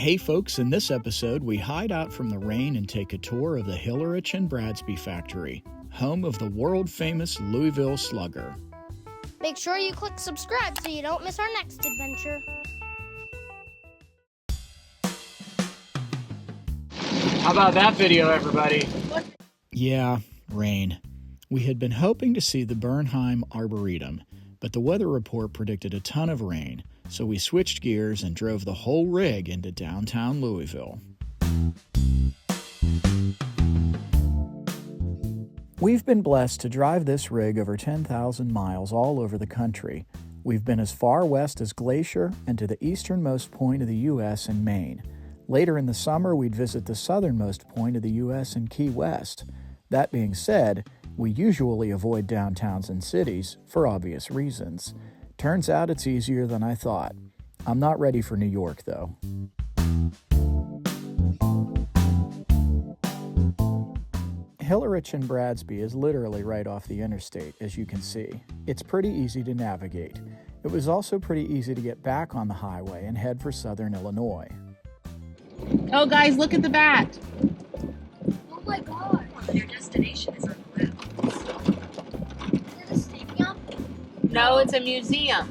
Hey folks, in this episode we hide out from the rain and take a tour of the Hillerich and Bradsby Factory, home of the world-famous Louisville Slugger. Make sure you click subscribe so you don't miss our next adventure. How about that video, everybody? Yeah, rain. We had been hoping to see the Bernheim Arboretum, but the weather report predicted a ton of rain, so we switched gears and drove the whole rig into downtown Louisville. We've been blessed to drive this rig over 10,000 miles all over the country. We've been as far west as Glacier and to the easternmost point of the U.S. in Maine. Later in the summer, we'd visit the southernmost point of the U.S. in Key West. That being said, we usually avoid downtowns and cities for obvious reasons. Turns out it's easier than I thought. I'm not ready for New York, though. Hillerich and Bradsby is literally right off the interstate, as you can see. It's pretty easy to navigate. It was also pretty easy to get back on the highway and head for southern Illinois. Oh, guys, look at the bat. Oh my god. Your destination is on the map. Is it a stadium? No, it's a museum.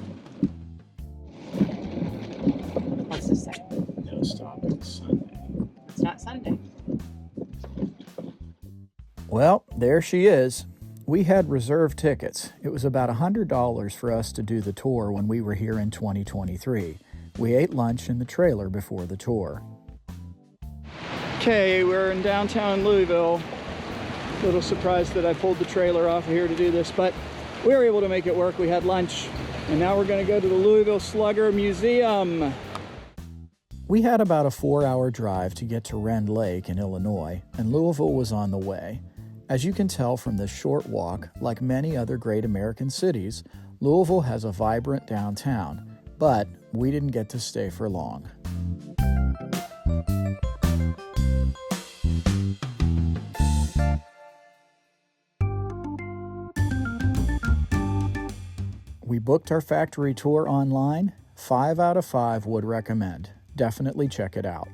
What's this say? No stop, it's Sunday. It's not Sunday. Well, there she is. We had reserved tickets. It was about $100 for us to do the tour when we were here in 2023. We ate lunch in the trailer before the tour. Okay, we're in downtown Louisville. A little surprised that I pulled the trailer off of here to do this, but we were able to make it work. We had lunch, and now we're going to go to the Louisville Slugger Museum. We had about a 4-hour drive to get to Rend Lake in Illinois, and Louisville was on the way. As you can tell from this short walk, like many other great American cities, Louisville has a vibrant downtown, but we didn't get to stay for long. We booked our factory tour online. 5 out of 5 would recommend. Definitely check it out.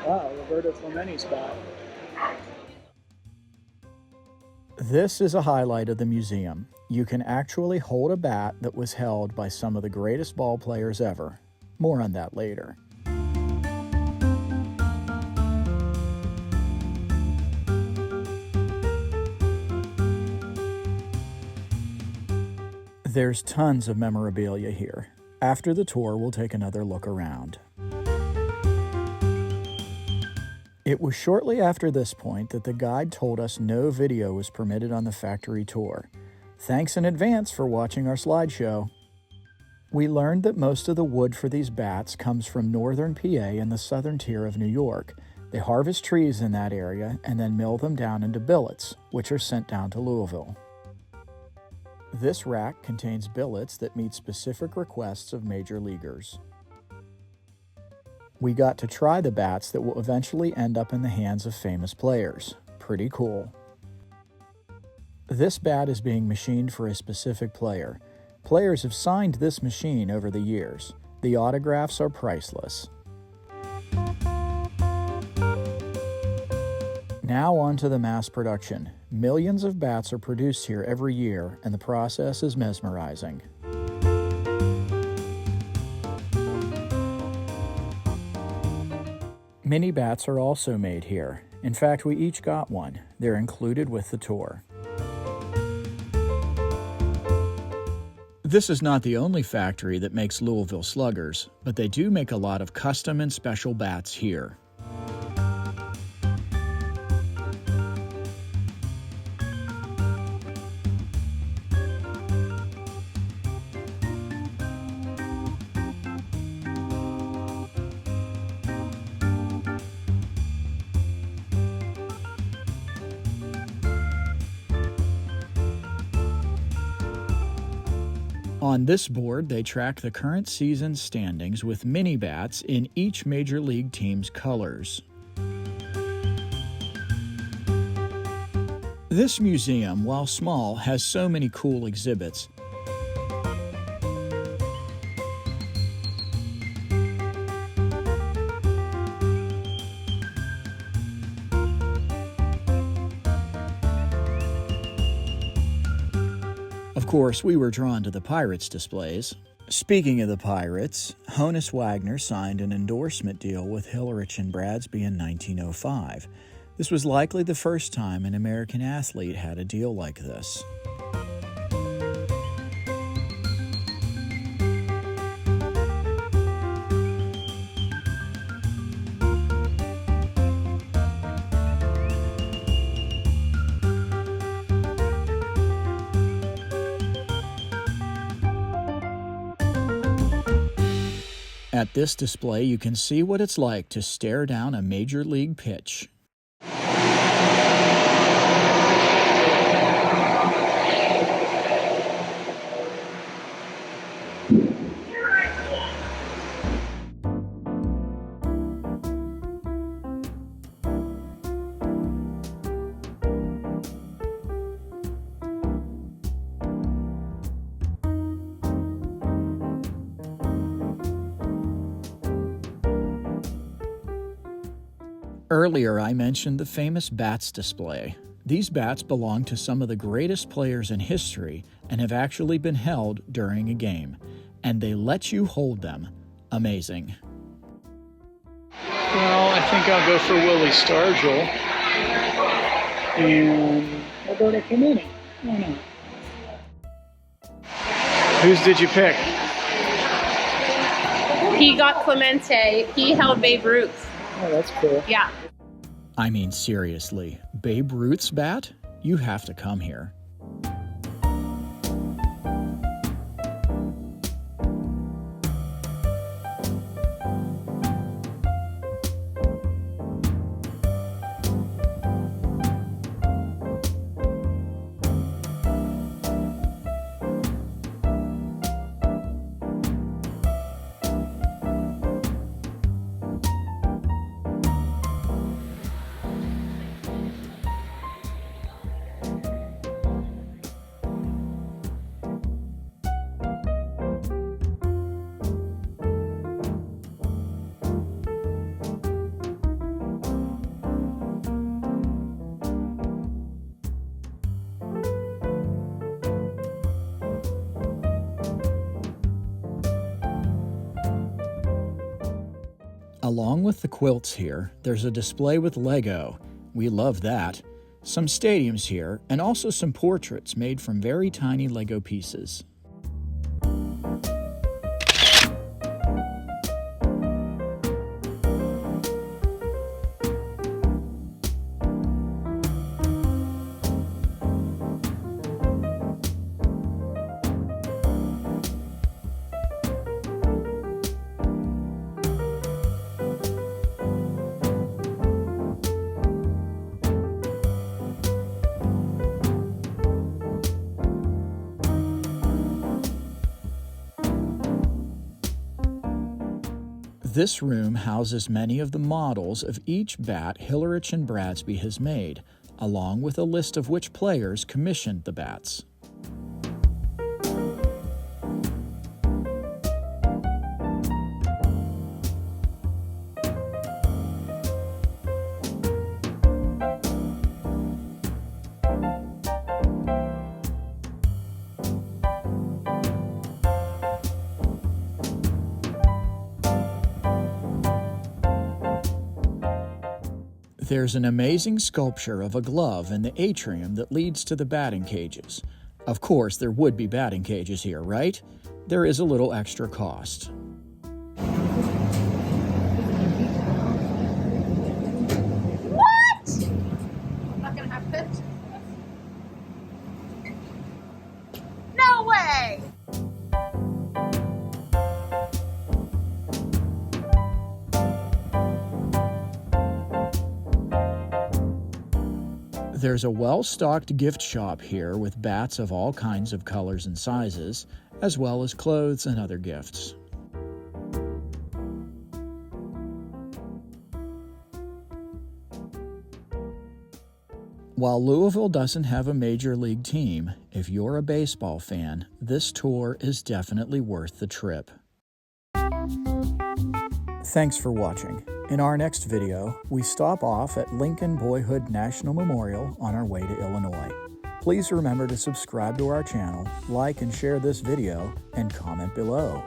Wow, Roberto Clemente spot. This is a highlight of the museum. You can actually hold a bat that was held by some of the greatest ball players ever. More on that later. There's tons of memorabilia here. After the tour, we'll take another look around. It was shortly after this point that the guide told us no video was permitted on the factory tour. Thanks in advance for watching our slideshow. We learned that most of the wood for these bats comes from northern PA and the southern tier of New York. They harvest trees in that area and then mill them down into billets, which are sent down to Louisville. This rack contains billets that meet specific requests of major leaguers. We got to try the bats that will eventually end up in the hands of famous players. Pretty cool. This bat is being machined for a specific player. Players have signed this machine over the years. The autographs are priceless. Now on to the mass production. Millions of bats are produced here every year, and the process is mesmerizing. Mini bats are also made here. In fact, we each got one. They're included with the tour. This is not the only factory that makes Louisville Sluggers, but they do make a lot of custom and special bats here. On this board, they track the current season standings with mini bats in each major league team's colors. This museum, while small, has so many cool exhibits. Of course, we were drawn to the Pirates displays. Speaking of the Pirates, Honus Wagner signed an endorsement deal with Hillerich and Bradsby in 1905. This was likely the first time an American athlete had a deal like this. At this display, you can see what it's like to stare down a major league pitch. Earlier, I mentioned the famous bats display. These bats belong to some of the greatest players in history and have actually been held during a game. And they let you hold them. Amazing. Well, I think I'll go for Willie Stargell. And Roberto Clemente. Why not? Whose did you pick? He got Clemente. He held Babe Ruth. Oh, that's cool. Yeah. I mean, seriously, Babe Ruth's bat? You have to come here. Along with the quilts here, there's a display with Lego. We love that. Some stadiums here, and also some portraits made from very tiny Lego pieces. This room houses many of the models of each bat Hillerich and Bradsby has made, along with a list of which players commissioned the bats. There's an amazing sculpture of a glove in the atrium that leads to the batting cages. Of course, there would be batting cages here, right? There is a little extra cost. What? I'm not gonna have this. No way! There's a well-stocked gift shop here with bats of all kinds of colors and sizes, as well as clothes and other gifts. While Louisville doesn't have a major league team, if you're a baseball fan, this tour is definitely worth the trip. Thanks for watching. In our next video, we stop off at Lincoln Boyhood National Memorial on our way to Illinois. Please remember to subscribe to our channel, like and share this video, and comment below.